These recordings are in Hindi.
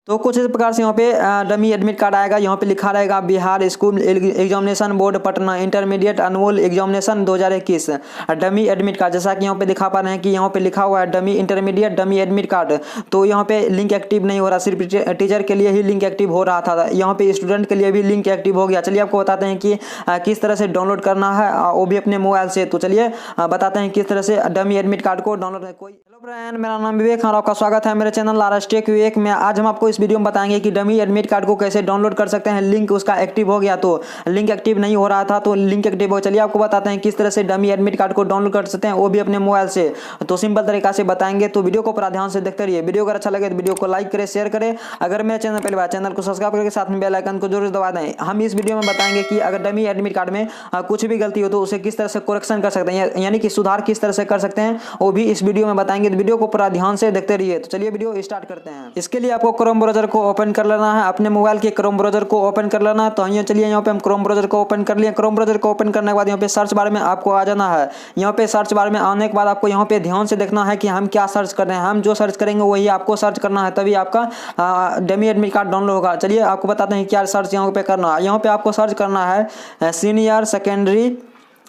तो कुछ इस प्रकार से यहाँ पे डमी एडमिट कार्ड आएगा। यहाँ पे लिखा रहेगा Bihar school examination board Patna intermediate annual examination 2021 dummy admit card. जैसा कि यहाँ पे दिखा पा रहे हैं कि यहाँ पे लिखा हुआ है dummy intermediate dummy admit card. तो यहाँ पे लिंक एक्टिव नहीं हो रहा, सिर्फ टीचर के लिए ही लिंक एक्टिव हो रहा था। यहाँ पे स्टूडेंट के लिए भी लिंक एक्टिव हो गया। चलिए आपको बताते हैं कि किस तरह से डाउनलोड करना है, वो भी अपने मोबाइल से। तो चलिए बताते हैं किस तरह से डमी एडमिट कार्ड को डाउनलोड। हेलो फ्रेंड, मेरा नाम विवेक और आपका स्वागत है मेरे चैनल rstechvivek में। आज हम आपको इस वीडियो में बताएंगे कि डमी एडमिट कार्ड को कैसे डाउनलोड कर सकते हैं। लिंक उसका एक्टिव हो गया, तो लिंक एक्टिव नहीं हो रहा था तो लिंक एक्टिव हो। चलिए आपको बताते हैं किस तरह से डमी एडमिट कार्ड को डाउनलोड कर सकते हैं, वो भी अपने मोबाइल से। तो सिंपल तरीका से बताएंगे, तो वीडियो को पूरा ध्यान से देखते रहिए। वीडियो अगर अच्छा लगे तो वीडियो को लाइक करें, शेयर करें। अगर मेरे चैनल पहली बार चैनल को सब्सक्राइब करके साथ में बेल आइकन को जरूर दबा दें। हम इस वीडियो में बताएंगे कि अगर डमी एडमिट कार्ड में कुछ भी गलती हो तो उसे किस तरह से करेक्शन कर सकते हैं, यानी कि सुधार किस तरह से कर सकते हैं, वो भी इस वीडियो में बताएंगे। तो वीडियो को पूरा ध्यान से देखते रहिए। तो चलिए वीडियो स्टार्ट करते हैं। इसके लिए आपको क्रोम ब्राउज़र को ओपन कर लेना है, अपने मोबाइल के क्रोम ब्राउज़र को ओपन कर लेना है। तो चलिए यहाँ पे हम क्रोम ब्राउज़र को ओपन कर लिए। क्रोम ब्राउज़र को ओपन करने के बाद यहाँ पे सर्च बार में आपको आ जाना है। यहाँ पे सर्च बार में आने के बाद आपको यहाँ पे ध्यान से देखना है कि हम क्या सर्च कर रहे हैं। हम जो सर्च करेंगे वही आपको सर्च करना है, तभी आपका डमी एडमिट कार्ड डाउनलोड होगा। चलिए आपको बताते हैं क्या सर्च यहाँ पे करना है। यहाँ पे आपको सर्च करना है सीनियर सेकेंडरी।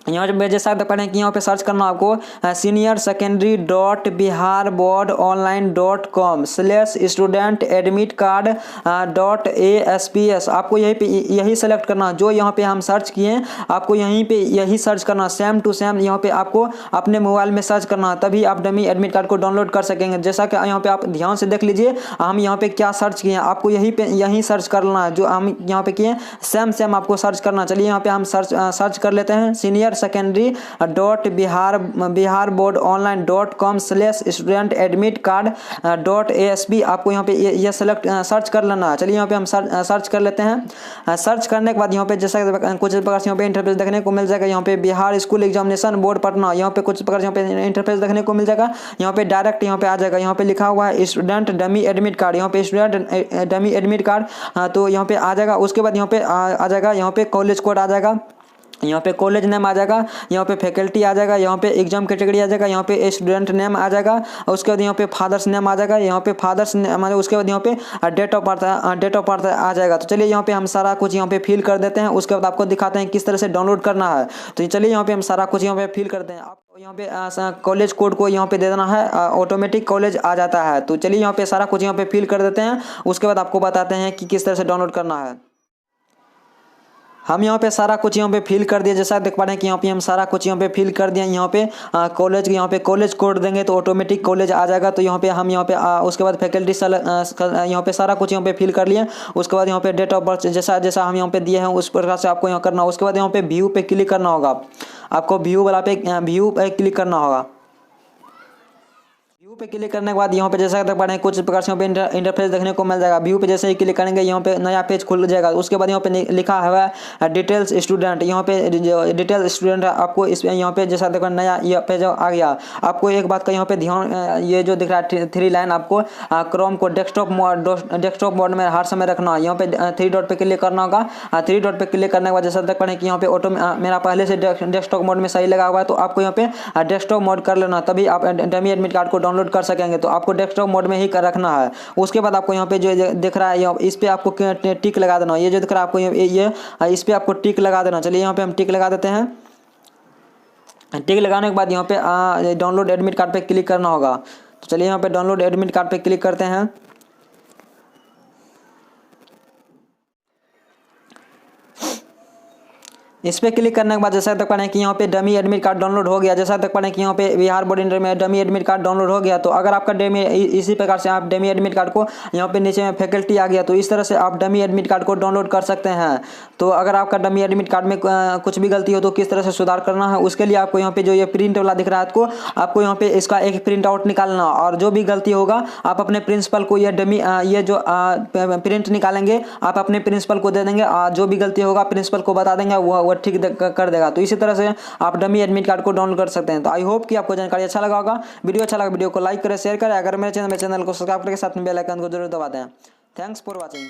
यहाँ पे जैसा देख पा रहे हैं कि यहाँ पे सर्च करना आपको senior secondary dot Bihar board online .com /student admit card .aspс। आपको यही सेलेक्ट करना, जो यहाँ पे हम सर्च किए आपको यहीं पे यही सर्च करना, सेम टू सेम यहाँ पे आपको अपने मोबाइल में सर्च करना, तभी आप डमी एडमिट कार्ड को डाउनलोड कर सकेंगे। जैसा कि यहाँ पे आप ध्यान से देख लीजिए, हम यहाँ पे क्या सर्च किए, आपको यही सर्च करना है जो हम यहाँ पे किए, सेम आपको सर्च करना। चलिए यहाँ पे हम सर्च कर लेते हैं senior secondary dot Bihar board online .com /student admit card .asp। आपको यहाँ पे ये सेलेक्ट सर्च कर लेना है। चलिए यहाँ पे हम सर्च कर लेते हैं। सर्च करने के बाद यहाँ पे जैसा कुछ प्रकार से यहाँ पे इंटरफेस देखने को मिल जाएगा। यहाँ पे Bihar school examination board Patna, यहाँ पे कुछ प्रकार यहाँ पे इंटरफेस देखने को मिल जाएगा। यहाँ पे डायरेक्ट यहाँ पे आ जाएगा, यहाँ पे लिखा हुआ है स्टूडेंट डमी एडमिट कार्ड। यहाँ पे स्टूडेंट डमी एडमिट कार्ड तो यहाँ पे आ जाएगा। उसके बाद यहाँ पे आ जाएगा, यहाँ पे कॉलेज कोड आ जाएगा, यहाँ पे कॉलेज नेम आ जाएगा, यहाँ पे फैकल्टी आ जाएगा, यहाँ पे एग्जाम कैटेगरी आ जाएगा, यहाँ पे स्टूडेंट नेम आ जाएगा। उसके बाद यहाँ पे फादर्स नेम आ जाएगा, यहाँ पे फादर्स नेम। उसके बाद यहाँ पे डेट ऑफ बर्थ आ जाएगा। तो चलिए यहाँ पे हम सारा कुछ यहाँ पे फिल कर देते हैं। उसके बाद आपको दिखाते हैं किस तरह से डाउनलोड करना है। तो चलिए यहाँ पे हम सारा कुछ यहाँ पे फिल करते हैं। आपको यहाँ पे कॉलेज कोड को यहाँ पे दे देना है, ऑटोमेटिक कॉलेज आ जाता है। तो चलिए यहाँ पे सारा कुछ यहाँ पे फिल कर देते हैं। उसके बाद आपको बताते हैं कि किस तरह से डाउनलोड करना है। हम यहाँ पे सारा कुछ यहाँ पे फिल कर दिए। जैसा देख पा रहे हैं कि यहाँ पे हम सारा कुछ यहाँ पे फिल कर दिए। यहाँ पे कॉलेज कोड देंगे तो ऑटोमेटिक कॉलेज आ जाएगा। तो यहाँ पे हम उसके बाद फैकल्टी यहाँ पे सारा कुछ यहाँ पे फिल कर लिए। उसके बाद यहाँ पे डेट ऑफ बर्थ जैसा हम यहाँ पे दिए हैं उस प्रकार से आपको यहाँ करना। उसके बाद यहाँ पे व्यू पे क्लिक करना होगा, आपको व्यू पे क्लिक करना होगा। व्यू पे क्लिक करने के बाद यहाँ पे जैसा देख पा रहे हैं कुछ प्रकार से यहाँ पे इंटरफेस देखने को मिल जाएगा। व्यू पे जैसे ही क्लिक करेंगे यहाँ पे नया पेज खुल जाएगा। उसके बाद यहाँ पे लिखा हुआ है डिटेल्स स्टूडेंट। यहाँ पे डिटेल स्टूडेंट है, आपको इस यहाँ पे जैसा देखो नया ये पेज आ गया। आपको एक बात का यहाँ पे ध्यान, ये जो दिख रहा है 3 लाइन, आपको क्रोम को डेस्कटॉप मोड में हर समय रखना है। यहाँ पे 3 डॉट पे क्लिक करना होगा। 3 डॉट पे क्लिक करने के बाद जैसा देख पा रहे हैं कि यहाँ पे ऑटो मेरा पहले से डेस्कटॉप मोड में सही लगा हुआ है, तो आपको यहाँ पे डेस्कटॉप मोड कर लेना, तभी आप डमी एडमिट कार्ड को डाउनलोड कर सकेंगे। तो आपको डेस्कटॉप मोड में ही कर रखना है। उसके बाद आपको यहाँ पे जो दिख रहा है इस पे आपको टिक लगा देना। ये जो दिख रहा है आपको ये इस पे आपको टिक लगा देना। चलिए यहाँ पे हम टिक लगा देते हैं। टिक लगाने के बाद यहाँ पे डाउनलोड एडमिट कार्ड पे क्लिक करना होगा। तो चलिए यहाँ पे डाउनलोड एडमिट कार्ड पे क्लिक करते हैं। इस पे क्लिक करने के बाद जैसा देख पा रहे हैं कि यहाँ पे डमी एडमिट कार्ड डाउनलोड हो गया। जैसा देख पा रहे हैं कि यहाँ पे बिहार बोर्ड इंटर में डमी एडमिट कार्ड डाउनलोड हो गया। तो अगर आपका इसी प्रकार से आप डमी एडमिट कार्ड को यहाँ पे नीचे में फैकल्टी आ गया, तो इस तरह से आप डमी एडमिट कार्ड को डाउनलोड कर सकते हैं। तो अगर आपका डमी एडमिट कार्ड में कुछ भी गलती हो तो किस तरह से सुधार करना है, उसके लिए आपको यहाँ पे जो ये प्रिंट वाला दिख रहा है आपको यहाँ पे इसका एक प्रिंट आउट निकालना, और जो भी गलती होगा आप अपने प्रिंसिपल को ये जो प्रिंट निकालेंगे आप अपने प्रिंसिपल को दे देंगे। जो भी गलती होगा प्रिंसिपल को बता देंगे, वो ठीक कर देगा। तो इसी तरह से आप डमी एडमिट कार्ड को डाउनलोड कर सकते हैं। तो आई होप कि आपको जानकारी अच्छा लगा होगा। वीडियो अच्छा लगा वीडियो को लाइक करें, शेयर करें। अगर मेरे चैनल को सब्सक्राइब करके साथ में बेल आइकन को जरूर दबा दें। Thanks for watching.